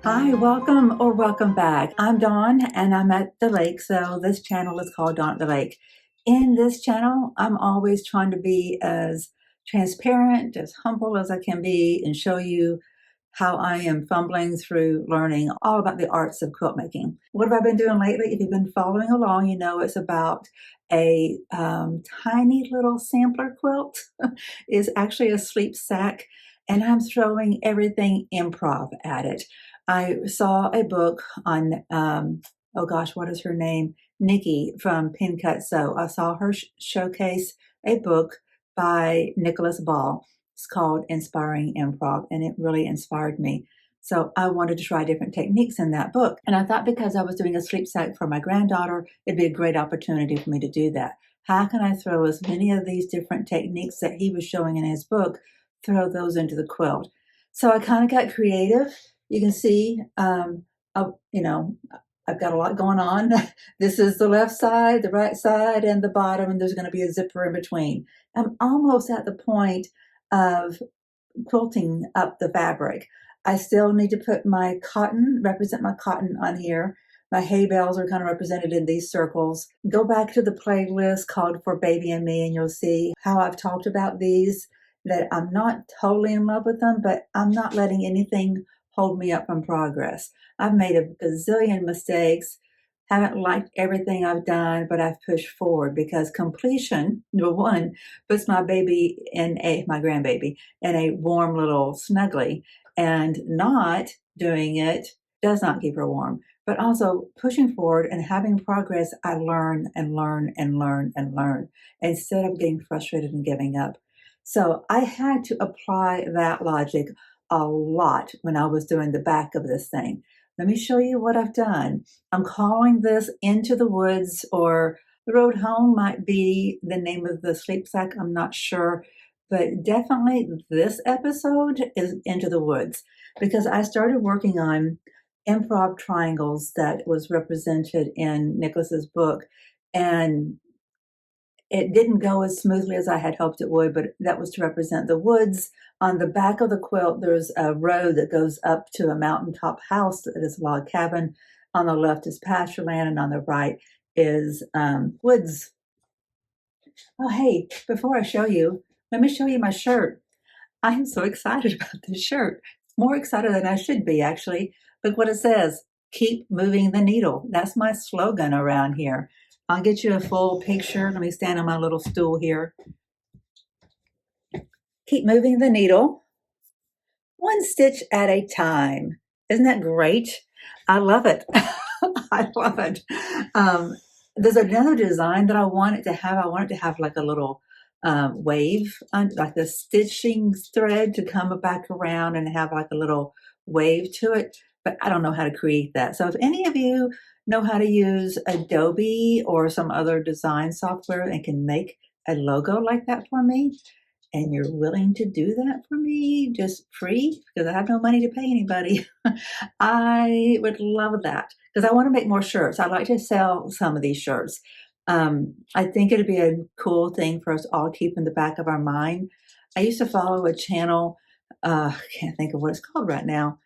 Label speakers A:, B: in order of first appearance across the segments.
A: Hi, welcome or welcome back. I'm Dawn and I'm at the lake, so this channel is called Dawn at the Lake. In this channel, I'm always trying to be as transparent, as humble as I can be, and show you how I am fumbling through learning all about the arts of quilt making. What have I been doing lately? If you've been following along, you know it's about a tiny little sampler quilt. It's actually a sleep sack, and I'm throwing everything improv at it. I saw a book on, oh gosh, what is her name? Nikki from Pin Cut Sew. I saw her showcase a book by Nicholas Ball. It's called Inspiring Improv, and it really inspired me. So I wanted to try different techniques in that book. And I thought because I was doing a sleep sack for my granddaughter, it'd be a great opportunity for me to do that. How can I throw as many of these different techniques that he was showing in his book, throw those into the quilt? So I kind of got creative. You can see, I've got a lot going on. This is the left side, the right side, and the bottom, and there's going to be a zipper in between. I'm almost at the point of quilting up the fabric. I still need to put my cotton, represent my cotton on here. My hay bales are kind of represented in these circles. Go back to the playlist called For Baby and Me, and you'll see how I've talked about these, that I'm not totally in love with them, but I'm not letting anything hold me up from progress. I've made a gazillion mistakes, haven't liked everything I've done, but I've pushed forward because completion, number one, puts my grandbaby in a warm little snuggly, and not doing it does not keep her warm. But also pushing forward and having progress, I learn and learn and learn and learn instead of getting frustrated and giving up. So I had to apply that logic a lot when I was doing the back of this thing. Let me show you what I've done. I'm calling this Into the Woods, or The Road Home might be the name of the sleep sack. I'm not sure, but definitely this episode is Into the Woods because I started working on improv triangles that was represented in Nicholas's book, and it didn't go as smoothly as I had hoped it would, but that was to represent the woods. On the back of the quilt, there's a road that goes up to a mountaintop house that is a log cabin. On the left is pasture land, and on the right is woods. Oh, hey, before I show you, let me show you my shirt. I am so excited about this shirt. More excited than I should be, actually. Look what it says. Keep moving the needle. That's my slogan around here. I'll get you a full picture. Let me stand on my little stool here. Keep moving the needle, one stitch at a time. Isn't that great? I love it. I love it. There's another design that I want it to have. I want it to have like a little wave, like the stitching thread to come back around and have like a little wave to it. But I don't know how to create that. So if any of you know how to use Adobe or some other design software and can make a logo like that for me, and you're willing to do that for me just free because I have no money to pay anybody, I would love that because I want to make more shirts. I'd like to sell some of these shirts. I think it'd be a cool thing for us all to keep in the back of our mind. I used to follow a channel, I can't think of what it's called right now,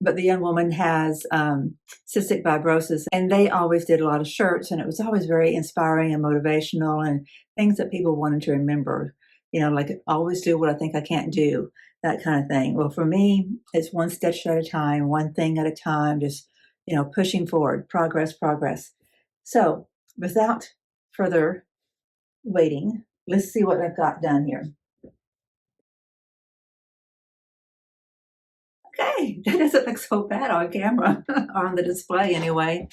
A: but the young woman has cystic fibrosis, and they always did a lot of shirts, and it was always very inspiring and motivational and things that people wanted to remember. You know, like always do what I think I can't do, that kind of thing. Well, for me, it's one stitch at a time, one thing at a time, just, pushing forward, progress, progress. So without further waiting, let's see what I've got done here. Okay, that doesn't look so bad on camera, or on the display anyway.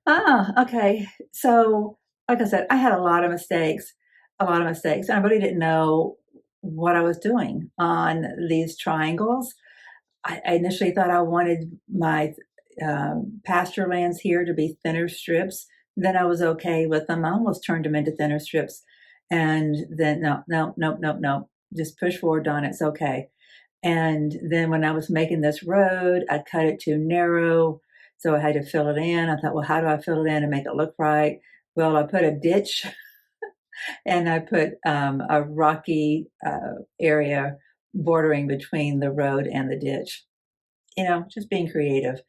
A: Okay. So, like I said, I had a lot of mistakes. And I really didn't know what I was doing on these triangles. I initially thought I wanted my pasture lands here to be thinner strips. Then I was okay with them. I almost turned them into thinner strips. And then, no, no, no, no, no. Just push forward on it. It's okay. And then when I was making this road, I cut it too narrow. So I had to fill it in. I thought, well, how do I fill it in and make it look right? Well, I put a ditch and I put a rocky area bordering between the road and the ditch. just being creative.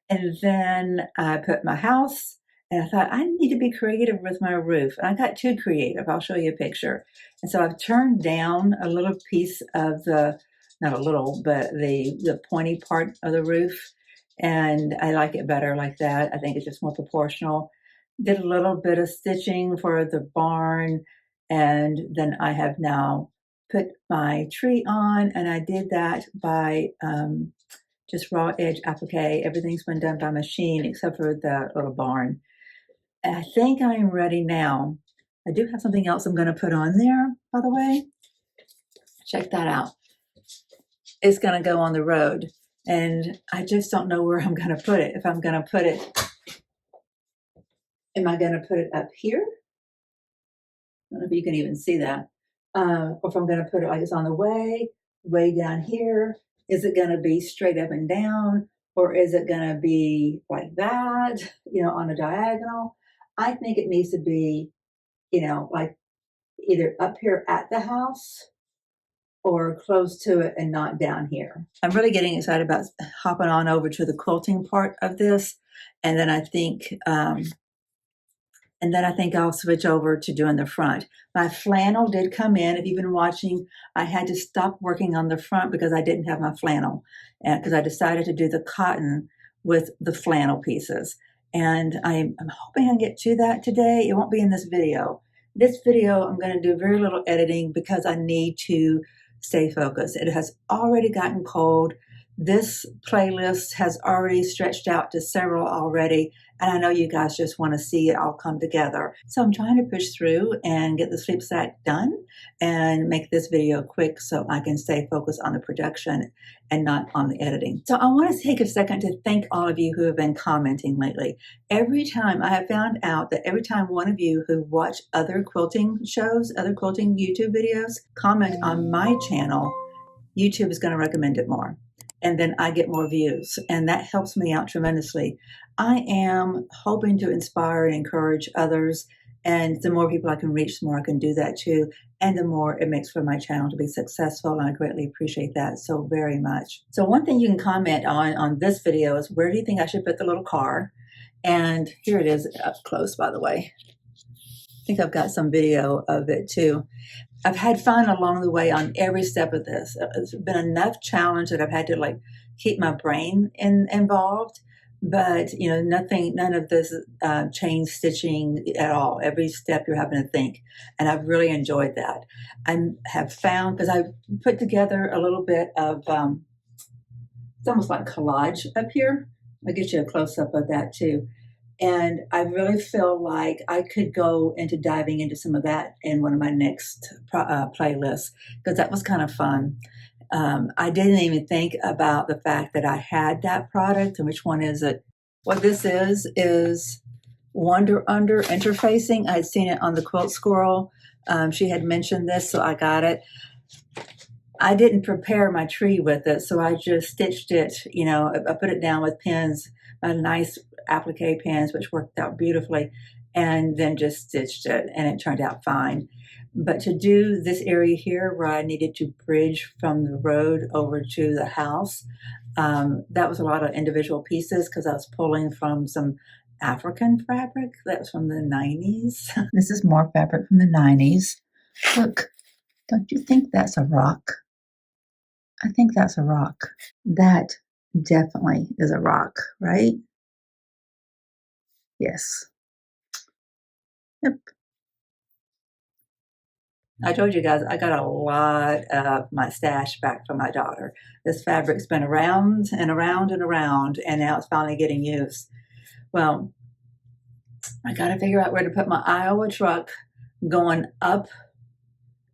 A: And then I put my house, and I thought I need to be creative with my roof. And I got too creative. I'll show you a picture. And so I've turned down a little piece of not a little, but the pointy part of the roof. And I like it better like that. I think it's just more proportional. Did a little bit of stitching for the barn. And then I have now put my tree on, and I did that by just raw edge applique. Everything's been done by machine except for the little barn. And I think I'm ready now. I do have something else I'm going to put on there, by the way. Check that out. It's going to go on the road. And I just don't know where I'm going to put it. If I'm going to put it, am I going to put it up here? I don't know if you can even see that. Or if I'm going to put it like it's on the way down here. Is it going to be straight up and down? Or is it going to be like that, on a diagonal? I think it needs to be, like either up here at the house or close to it and not down here. I'm really getting excited about hopping on over to the quilting part of this. And then I think I'll switch over to doing the front. My flannel did come in. If you've been watching, I had to stop working on the front because I didn't have my flannel, because I decided to do the cotton with the flannel pieces. And I'm hoping I can get to that today. It won't be in this video. This video, I'm going to do very little editing because I need to stay focused. It has already gotten cold. This playlist has already stretched out to several already, and I know you guys just want to see it all come together. So I'm trying to push through and get the sleep sack done and make this video quick so I can stay focused on the production and not on the editing. So I want to take a second to thank all of you who have been commenting lately. Every time I have found out that every time one of you who watch other quilting shows, other quilting YouTube videos, comment on my channel, YouTube is going to recommend it more. And then I get more views, and that helps me out tremendously. I am hoping to inspire and encourage others, and the more people I can reach, the more I can do that too, and the more it makes for my channel to be successful, and I greatly appreciate that so very much. So one thing you can comment on this video is, where do you think I should put the little car? And here it is up close, by the way. I think I've got some video of it too. I've had fun along the way on every step of this. It's been enough challenge that I've had to keep my brain involved, but none of this chain stitching at all. Every step you're having to think, and I've really enjoyed that. I have found, because I put together a little bit of it's almost like collage up here. I'll get you a close up of that too. And I really feel like I could go into diving into some of that in one of my next playlists, because that was kind of fun. I didn't even think about the fact that I had that product. And which one is it? What this is Wonder Under interfacing. I had seen it on the Quilt Squirrel. She had mentioned this, so I got it. I didn't prepare my tree with it, so I just stitched it. I put it down with pins, nice applique pins, which worked out beautifully, and then just stitched it, and it turned out fine. But to do this area here where I needed to bridge from the road over to the house, that was a lot of individual pieces because I was pulling from some African fabric that was from the 90s. This is more fabric from the 90s. Look, don't you think that's a rock? I think that's a rock. That definitely is a rock, right? Yes. Yep. I told you guys I got a lot of my stash back from my daughter. This fabric's been around and around and around, and now it's finally getting used. Well, I got to figure out where to put my Iowa truck going up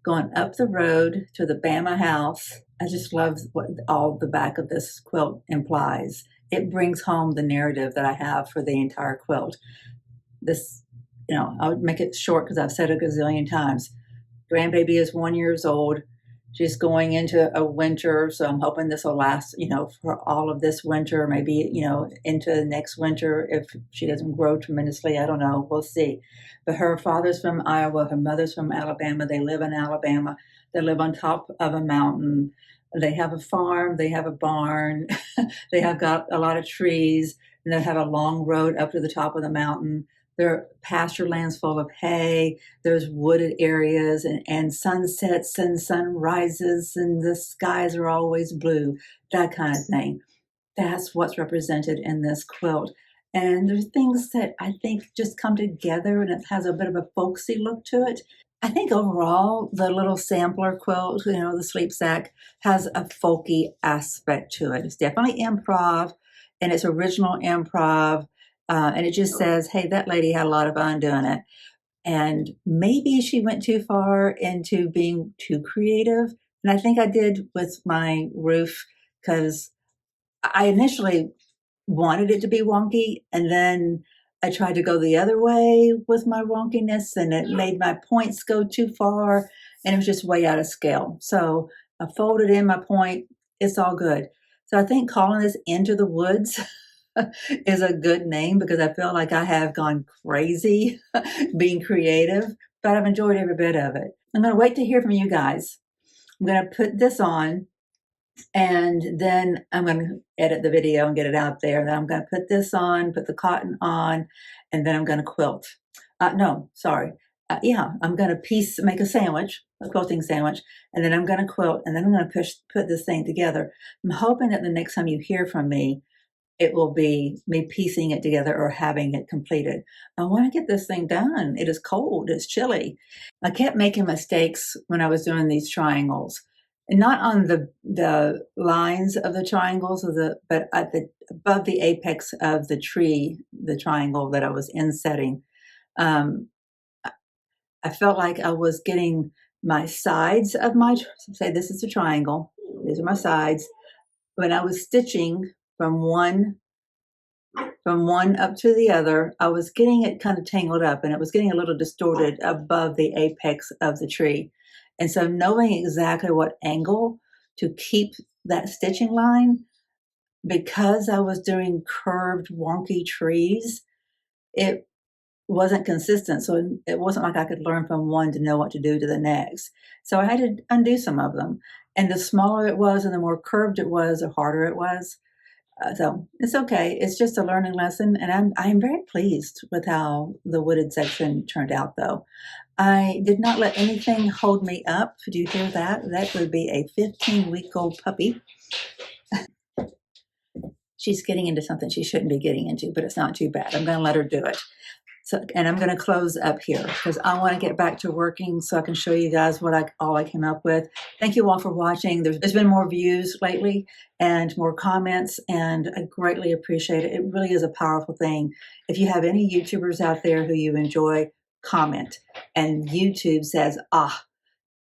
A: the road to the Bama house. I just love what all the back of this quilt implies. It brings home the narrative that I have for the entire quilt. This, I would make it short because I've said it a gazillion times. Grandbaby is 1 year old. She's going into a winter, so I'm hoping this will last, for all of this winter, maybe, into the next winter if she doesn't grow tremendously. I don't know. We'll see. But her father's from Iowa. Her mother's from Alabama. They live in Alabama. They live on top of a mountain. They have a farm, they have a barn, they have got a lot of trees, and they have a long road up to the top of the mountain. There are pasture lands full of hay. There's wooded areas and sunsets and sunrises, and the skies are always blue, that kind of thing. That's what's represented in this quilt. And there's things that I think just come together and it has a bit of a folksy look to it. I think overall, the little sampler quilt, the sleep sack, has a folky aspect to it. It's definitely improv, and it's original improv. And it just says, hey, that lady had a lot of fun doing it. And maybe she went too far into being too creative. And I think I did with my roof because I initially wanted it to be wonky, and then I tried to go the other way with my wonkiness, and it made my points go too far, and it was just way out of scale. So I folded in my point. It's all good. So I think calling this Into the Woods is a good name because I feel like I have gone crazy being creative, but I've enjoyed every bit of it. I'm going to wait to hear from you guys. I'm going to put this on, and then I'm going to edit the video and get it out there. Then I'm going to put this on, put the cotton on, and then I'm going to quilt. No, sorry. Yeah, I'm going to make a sandwich, a quilting sandwich, and then I'm going to quilt, and then I'm going to put this thing together. I'm hoping that the next time you hear from me, it will be me piecing it together or having it completed. I want to get this thing done. It is cold. It's chilly. I kept making mistakes when I was doing these triangles, and not on the lines of the triangles but at the above the apex of the tree, the triangle that I was insetting. I felt like I was getting my sides of say this is a triangle. These are my sides. When I was stitching from one up to the other, I was getting it kind of tangled up and it was getting a little distorted above the apex of the tree. And so knowing exactly what angle to keep that stitching line, because I was doing curved, wonky trees, it wasn't consistent. So it wasn't like I could learn from one to know what to do to the next. So I had to undo some of them. And the smaller it was and the more curved it was, the harder it was. So it's okay. It's just a learning lesson, and I'm very pleased with how the wooded section turned out. Though I did not let anything hold me up. Do you hear that? That would be a 15-week-old puppy. She's getting into something she shouldn't be getting into, but it's not too bad. I'm going to let her do it. So, and I'm going to close up here because I want to get back to working so I can show you guys all I came up with. Thank you all for watching. There's been more views lately and more comments, and I greatly appreciate it. It really is a powerful thing. If you have any YouTubers out there who you enjoy, comment. And YouTube says,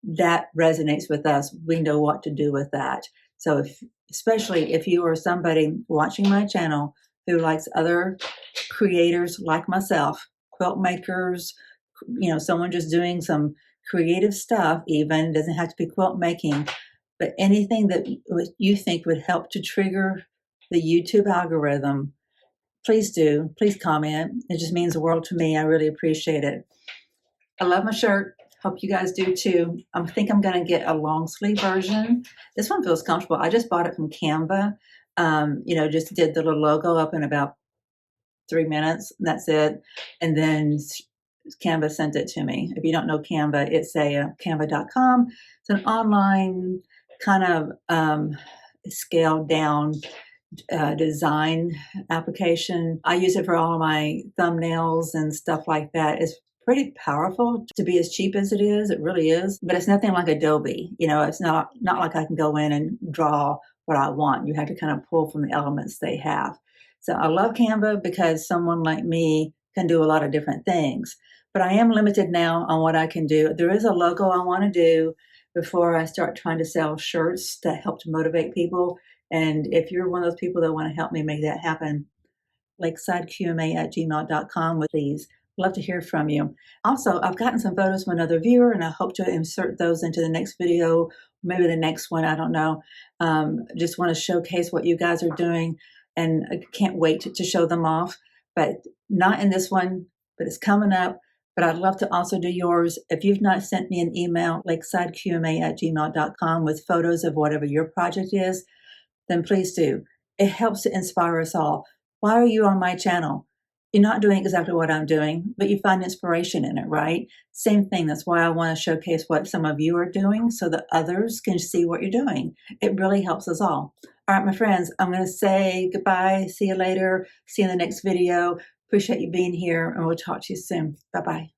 A: that resonates with us. We know what to do with that. So especially if you are somebody watching my channel who likes other creators like myself, quilt makers, someone just doing some creative stuff, even doesn't have to be quilt making, but anything that you think would help to trigger the YouTube algorithm, please do. Please comment. It just means the world to me. I really appreciate it. I love my shirt. Hope you guys do too. I think I'm going to get a long sleeve version. This one feels comfortable. I just bought it from Canva. Just did the little logo up in about 3 minutes. That's it. And then Canva sent it to me. If you don't know Canva, it's canva.com. It's an online kind of scaled down design application. I use it for all of my thumbnails and stuff like that. It's pretty powerful to be as cheap as it is. It really is, but it's nothing like Adobe. It's not like I can go in and draw what I want. You have to kind of pull from the elements they have. So I love Canva because someone like me can do a lot of different things, but I am limited now on what I can do. There is a logo I want to do before I start trying to sell shirts that help to motivate people. And if you're one of those people that want to help me make that happen, lakesideqma@gmail.com with these. Love to hear from you. Also, I've gotten some photos from another viewer, and I hope to insert those into the next video, maybe the next one, I don't know. Just want to showcase what you guys are doing, and I can't wait to show them off, but not in this one, but it's coming up. but I'd love to also do yours. If you've not sent me an email, lakesideqma@gmail.com with photos of whatever your project is, then please do. It helps to inspire us all. Why are you on my channel? You're not doing exactly what I'm doing, but you find inspiration in it, right? Same thing. That's why I want to showcase what some of you are doing so that others can see what you're doing. It really helps us all. All right, my friends, I'm going to say goodbye. See you later. See you in the next video. Appreciate you being here, and we'll talk to you soon. Bye-bye.